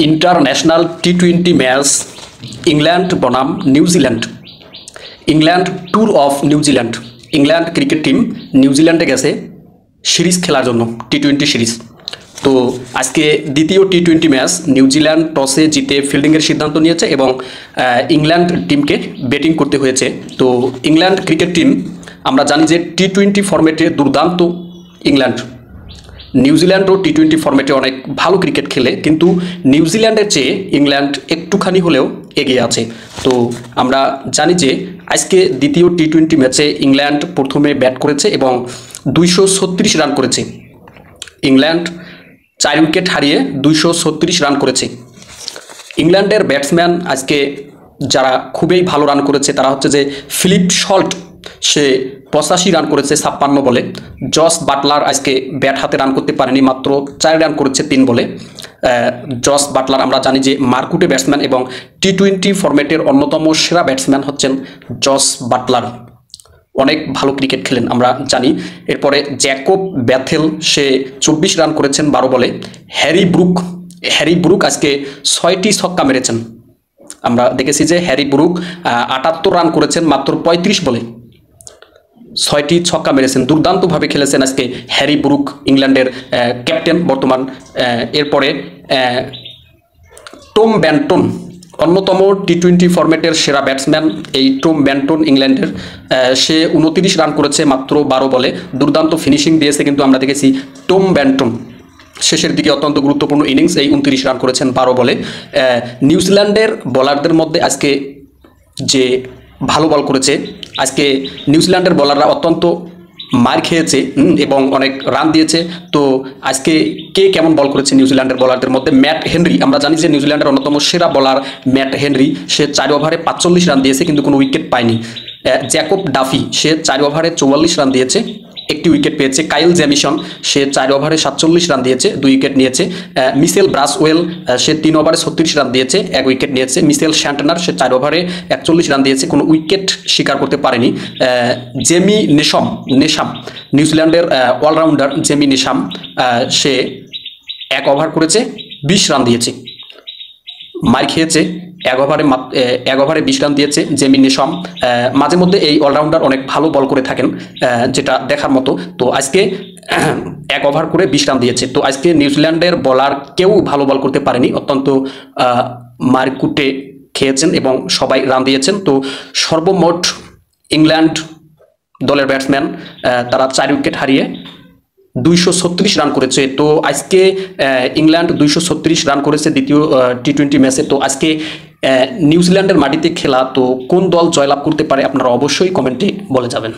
International T20 match England बनाम New Zealand England tour of New Zealand England cricket team নিউজিল্যান্ডে গেছে series খেলার জন্য T20 সিরিজ। তো আজকে দ্বিতীয় T20 ম্যাচ নিউজিল্যান্ড টসে জিতে ফিল্ডিংয়ের সিদ্ধান্ত নিয়েছে এবং ইংল্যান্ড টিমকে ব্যাটিং করতে হয়েছে। তো ইংল্যান্ড ক্রিকেট টিম আমরা জানি যে T20 ফরম্যাটে দুর্দান্ত ইংল্যান্ড, নিউজিল্যান্ডও T20 ফরম্যাটে অনেক ভালো ক্রিকেট খেলে, কিন্তু নিউজিল্যান্ডের চেয়ে ইংল্যান্ড একটুখানি হলেও এগিয়ে আছে। তো আমরা জানি যে আজকে দ্বিতীয় T20 ম্যাচে ইংল্যান্ড প্রথমে ব্যাট করেছে এবং 236 রান করেছে। ইংল্যান্ড 4 উইকেট হারিয়ে 236 রান করেছে। ইংল্যান্ডের ব্যাটসম্যান আজকে যারা খুবই ভালো রান করেছে তারা হচ্ছে যে ফিলিপ সল্ট, সে 85 রান করেছে 56 বলে। জস বাটলার আজকে ব্যাট হাতে রান করতে পারেনি, মাত্র 4 রান করেছে 3 বলে। জস বাটলার আমরা জানি যে মারকুটে ব্যাটসম্যান এবং T20 ফরম্যাটের অন্যতম সেরা ব্যাটসম্যান হচ্ছেন জস বাটলার, অনেক ভালো ক্রিকেট খেলেন আমরা জানি। এরপরে জ্যাকব ব্যাথেল, সে 24 রান করেছেন 12 বলে। হ্যারি ব্রুক আজকে 6টি ছক্কা মেরেছেন। আমরা দেখেছি যে হ্যারি ব্রুক 78 রান করেছেন মাত্র 35 বলে, 6টি ছক্কা মেরেছেন। দুর্দান্তভাবে খেলেছেন আজকে হ্যারি ব্রুক, ইংল্যান্ডের ক্যাপ্টেন বর্তমান। এরপরে টম ব্যান্টন, অন্যতম T20 ফরম্যাটের সেরা ব্যাটসম্যান এই টম ব্যান্টন ইংল্যান্ডের, সে 29 রান করেছে মাত্র 12 বলে। দুর্দান্ত ফিনিশিং দিয়েছে কিন্তু আমরা দেখেছি টম ব্যান্টন শেষের দিকে অত্যন্ত গুরুত্বপূর্ণ ইনিংস, এই 29 রান করেছেন 12 বলে। নিউজিল্যান্ডের বোলারদের মধ্যে আজকে যে ভালো বল করেছে, আজকে নিউজিল্যান্ডের বোলাররা অত্যন্ত মার খেয়েছে এবং অনেক রান দিয়েছে। তো আজকে কে কেমন বল করেছে নিউজিল্যান্ডের বোলারদের মধ্যে? ম্যাট হেনরি, আমরা জানি যে নিউজিল্যান্ডের অন্যতম সেরা বোলার ম্যাট হেনরি, সে 4 ওভারে 45 রান দিয়েছে কিন্তু কোনো উইকেট পায়নি। জ্যাকব ডাফি, সে 4 ওভারে 44 রান দিয়েছে, একটি উইকেট পেয়েছে। কাইল জ্যামিসন, সে 4 ওভারে 47 রান দিয়েছে, 2 উইকেট নিয়েছে। মিশেল ব্রাসওয়েল, সে 3 ওভারে 36 রান দিয়েছে, 1 উইকেট নিয়েছে। মিশেল শ্যান্টনার, সে 4 ওভারে 41 রান দিয়েছে, কোনো উইকেট শিকার করতে পারেনি। জেমি নেশাম, নিউজিল্যান্ডের অলরাউন্ডার জেমি নেশাম, সে 1 ওভার করেছে 20 রান দিয়েছে, মার খেয়েছে। 1 ওভারে 20 রান দিয়েছে জেমি নেশাম। মাঝে মধ্যে এই অলরাউন্ডার অনেক ভালো বল করে থাকেন, যেটা দেখার মতো। তো আজকে 1 ওভার করে 20 রান দিয়েছে। তো আজকে নিউজিল্যান্ডের বলার কেউ ভালো বল করতে পারেনি, অত্যন্ত মারকুটে খেয়েছেন এবং সবাই রান দিয়েছেন। তো সর্বমোট ইংল্যান্ড দলের ব্যাটসম্যান তারা 4 উইকেট হারিয়ে 236 রান করেছে। তো আজকে ইংল্যান্ড 236 রান করেছে দ্বিতীয় T20 ম্যাচে। তো আজকে নিউজিল্যান্ডের মাটিতে খেলা, তো কোন দল জয়লাভ করতে পারে আপনারা অবশ্যই কমেন্টে বলে যাবেন।